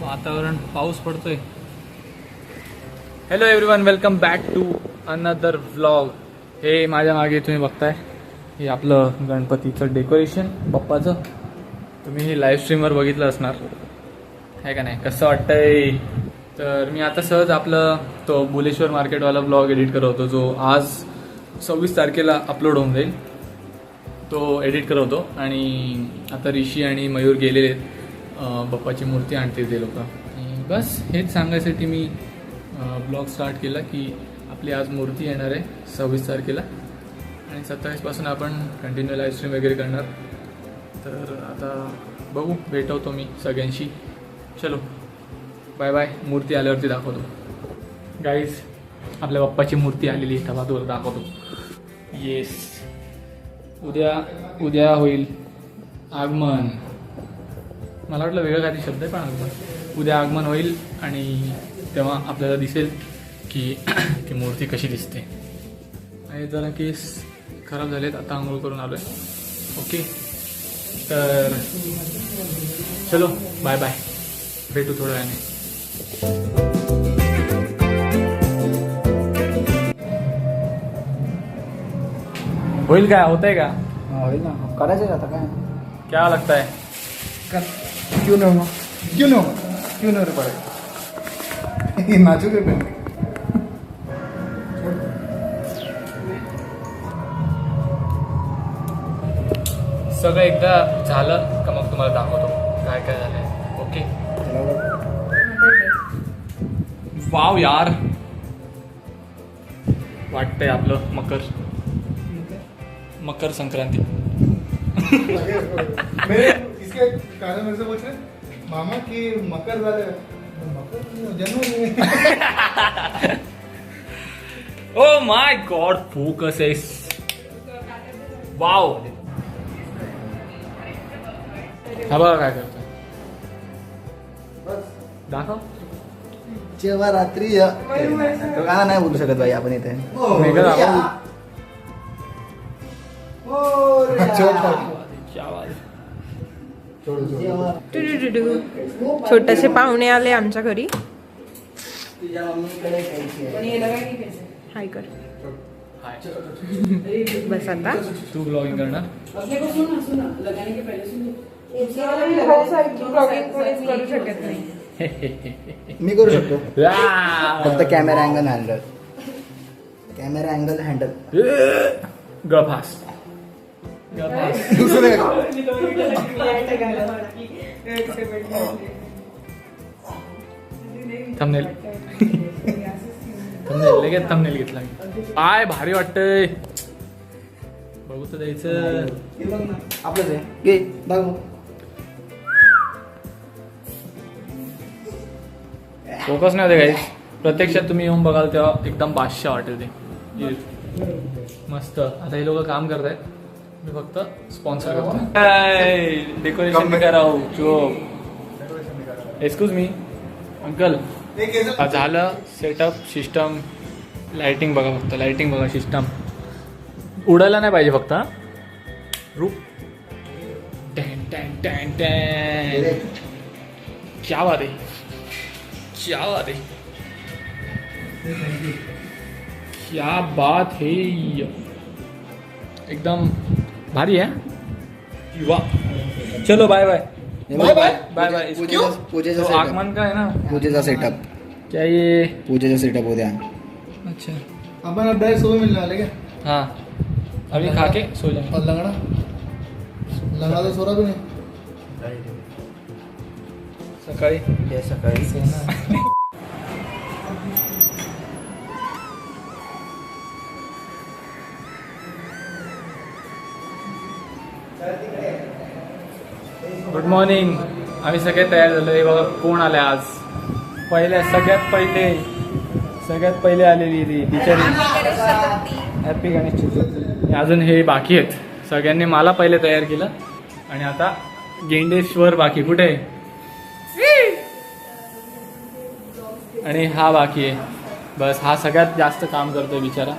वातावरण पाऊस पडतोय. Hello everyone, welcome back to another vlog. हे माझ्या मागे तुम्ही बघताय, हे आपलं गणपतीचं डेकोरेशन बाप्पाचं. तुम्ही हे लाईव्ह स्ट्रीमवर बघितलं असणार आहे का नाही. कसं वाटतंय. तर मी आता सहज आपलं तो बुलेश्वर मार्केटवाला ब्लॉग एडिट करत होतो, जो आज 26 तारखेला अपलोड होऊन जाईल. तो एडिट करत होतो आणि आता ऋषी आणि मयूर गेलेले आहेत. बाप्पाची मूर्ती आणते ते लोक. आणि बस हेच सांगायसाठी मी ब्लॉग स्टार्ट केला की आपली आज मूर्ती येणार आहे 26 तारखेला आणि 27पासून आपण कंटिन्यू लाईव्ह स्ट्रीम वगैरे करणार. तर आता बघू, भेटवतो मी सगळ्यांशी. चलो बाय बाय. मूर्ती आल्यावरती दाखवतो. गाईज, आपल्या बाप्पाची मूर्ती आलेली आहे, तेव्हा दाखवतो. येस, उद्या होईल आगमन. मला वाटलं वेगळं काही शब्द आहे, पण आगमन. उद्या आगमन होईल आणि तेव्हा आपल्याला दिसेल की ती मूर्ती कशी दिसते. आणि जरा केस खराब झालेत, आता आंघोळ करून आलो आहे. ओके, तर चलो बाय बाय, भेटू थोड्या वेळाने. होईल काय, होतंय का? होईल ना, करायचं आता काय. क्या लगता है? क्यों ना रे पड़े नाचू के पहले. सगळं एकदा झालं का मग तुम्हाला दाखवतो काय काय झालंय. ओके, वाव यार, वाटतंय आपलं मकर संक्रांती. इसके कारण मेरे से पूछ रहे मामा की मकर वाले मकर जन्म. ओ माय गॉड, फोकस आहे. वाव, हा बघा काय करतो. दाखव. जेव्हा रात्री तो गाणं नाही बोलू शकत भाई आपण इथे. छोटेसे पाहुणे आले आमच्या घरी. हाय कर. बस आता तू ब्लॉगिंग करणार. करू शकत नाही. मी करू शकतो, फक्त कॅमेरा अँगल हँडल. गफास दुसरं थंबनेल लगेच थंबनेल घेतला मी. काय भारी वाटतंय, बघू तर द्यायचं. आपलंच आहे, घे दाखव. फोकस नाही होते काही. प्रत्यक्षात तुम्ही येऊन बघाल तेव्हा एकदम बादशाह वाटेल ते. मस्त. आता हे लोक काम करतायत, मी फक्त स्पॉन्सर करतो. डेकोरेशन करावं. Excuse me uncle. झालं सेटअप, सिस्टम, लाइटिंग बघा. फक्त लाइटिंग बघा, सिस्टम उडायला नाही पाहिजे फक्त. रूप टॅन टॅन टॅन टॅन. क्या बात आहे, क्या बात है, क्या बात है. एकदम भारी है. वाह, चलो bye bye bye bye bye bye. पूजेचा आगमन का है ना, पूजेचा सेटअप. क्या ये पूजेचा सेटअप उद्या. अच्छा, आपण अब डायरेक्ट सुबह मिलने वाले क्या. हाँ, अभी खा के सो जाएंगे. और लंगड़ा तो सो रहा भी नहीं. सकाळी सोना. Good morning. आम्ही सगळे तयार झालो. हे बघा कोण आले आज. सगळ्यात पहिले आलेली ती टीचर. हॅपी गणेश चतुर्थी. अजून हे बाकी आहेत. सगळ्यांनी मला पहिले तयार केलं आणि आता गेंडेश्वर बाकी कुठे आणि हा बाकी आहे. बस हा सगळ्यात जास्त काम करतोय बिचारा.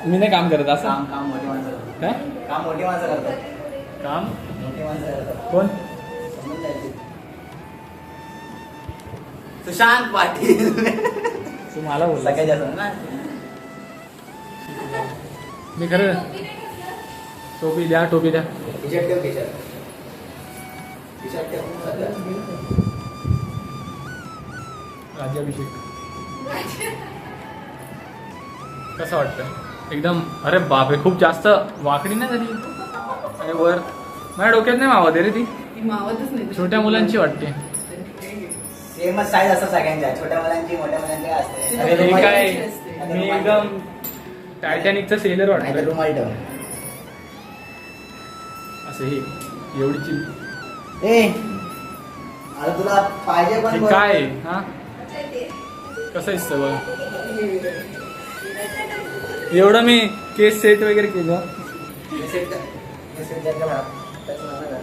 मी नाही काम करत असं काम काम मोठी माणसं करतात. काय काम मोठी माणसं करतात. काम मोठी माणसं करतात. कोण समजून जायचे. सुशांत पाटील तू मला बोलला सगळ्यात जास्त ना. मी खरं टोपी द्या टी-शर्ट ठेव टी-शर्ट. टी-शर्ट ठेव. सगळं. राज्याभिषेक कसं वाटतं एकदम अरे बापरे खूप जास्त वाकडी नाही झाली आणि वर माझ्या डोक्यात नाही मावत आहे रे ती मावतच नाही छोट्या मुलांची वाटते सेमच साईज असतात सगळ्यांच्या. छोट्या मुलांची मोठ्या मुलांची असते. अरे हे काय मी एकदम टायटॅनिकचा सेलर नाहीतर वाटतं रुमाल ठेव. असं हे एवढीची ए अरे तुला पाहिजे पण हे बरं. काय हा कसं दिसतं बघ एवढं मी केस सेट वगैरे केलं हे सेट कर. हे सेट कर का? त्याचं नाव काय?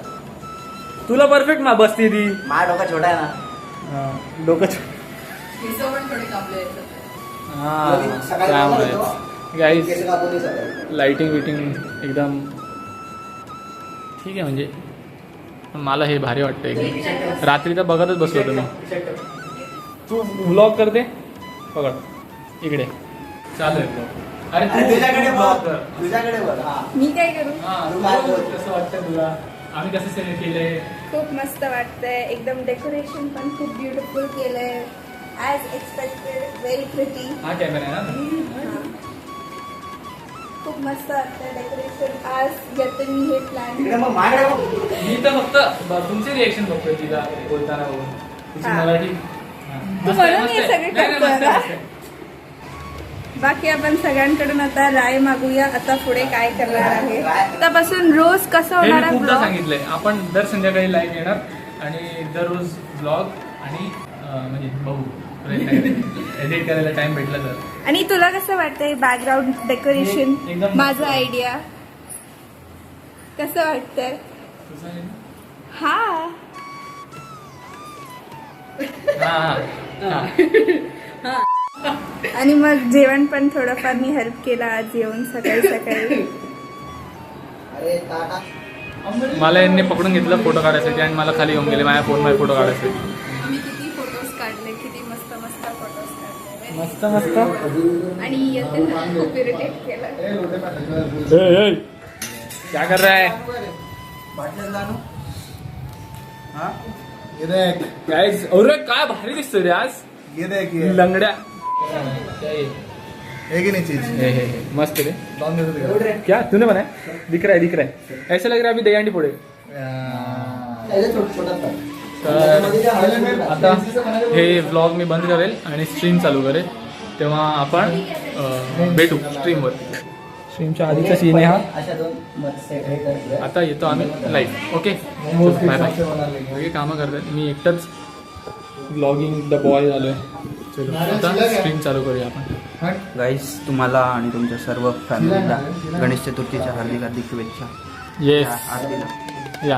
तुला परफेक्ट मा बसती ती माझा डोका छोटा आहे ना. डोकं सकाळी त्यामुळे केस गाईज कापून दे सकाळी. लाइटिंग विटिंग एकदम ठीक आहे म्हणजे मला हे भारी वाटतं एकदम रात्री तर बघतच बसलो होतो मी तू व्लॉग करते पकड इकडे चालू आहे vlog. अरे अरे तुझ्याकडे vlog बघ. कर. तुझ्याकडे बघ. हा. मी काय करू हा, तू तू काय बोल, बोल. कसं वाटतं तुला आम्ही कसं सेलिब्रेट केलंय खूप मस्त वाटतंय एकदम डेकोरेशन पण खूप ब्युटिफुल केलंय ॲज एक्सपेक्टेड व्हेरी प्रिटी. हा कॅमेरा आहे ना खूप मस्त वाटतंय डेकोरेशन आज जतनी हे प्लॅन. इकडे मग माझ्याकडे बघ. मी तर फक्त तुमचे रिएक्शन बघतोय तिला बोलताना बघून तिची हा. मराठी हा. तू मस्त आहे, म्हणून मस्त हे आहे. सगळे नाही, नाही, करतोय मस्त आहे, ना? मस्त आहे. बाकी आपण सगळ्यांकडून आता राय मागूया आता पुढे काय करणार आहे. आतापासून रोज कसं हे होणार मी आहे खूपदा vlog? सांगितलंय आपण दर संध्याकाळी लाईव्ह येणार आणि दररोज ब्लॉग आणि म्हणजे बघू एडिट करायला टाइम भेटला तर आणि तुला कसं वाटतंय बॅकग्राऊंड डेकोरेशन एकदम माझं आयडिया कसं वाटतंय. तुझं आहे ना? हा हा, हा, हा. आणि मग जेवण पण थोडंफार मी हेल्प केला आज येऊन सकाळी सकाळी. अरे टाटा. मला यांनी पकडून घेतलं फोटो काढायसाठी आणि मला खाली येऊन गेले माझ्या फोनमध्ये फोटो काढायचे मी किती फोटोज काढले किती मस्त मस्त फोटोज काढले मस्त मस्त आणि येताना खूप इरिटेट केलं. क्या कर रहा है बाटल्यात जाणू. हा. ये देख गाइस अरे काय भारी दिसतोय रे आज ये देख ये लंगड्या है कि नहीं चीज हे मस्त रे लॉन्ग दे दो क्या तूने बनाया दिख रहा है ऐसा लग रहा है अभी दहीहंडी फोड़े त्याच्यात छोटा असतात. तर आता हे व्लॉग मी बंद करेल आणि स्ट्रीम चालू करेल तेव्हा आपण भेटू स्ट्रीमवर स्ट्रीमच्या आधीचा सीन आहे हा अशा दोन मत सेट हे कर. आता येतो आम्ही लाईव्ह ओके बाय बाय सगळे कामं करतात मी एकटाच ब्लॉगिंग द बॉय झालोय चलो आता स्ट्रीम चालू करूया आपण गाईस तुम्हाला आणि तुमच्या सर्व फॅमिलीला गणेश चतुर्थीच्या हार्दिक हार्दिक शुभेच्छा. येस आरतीला या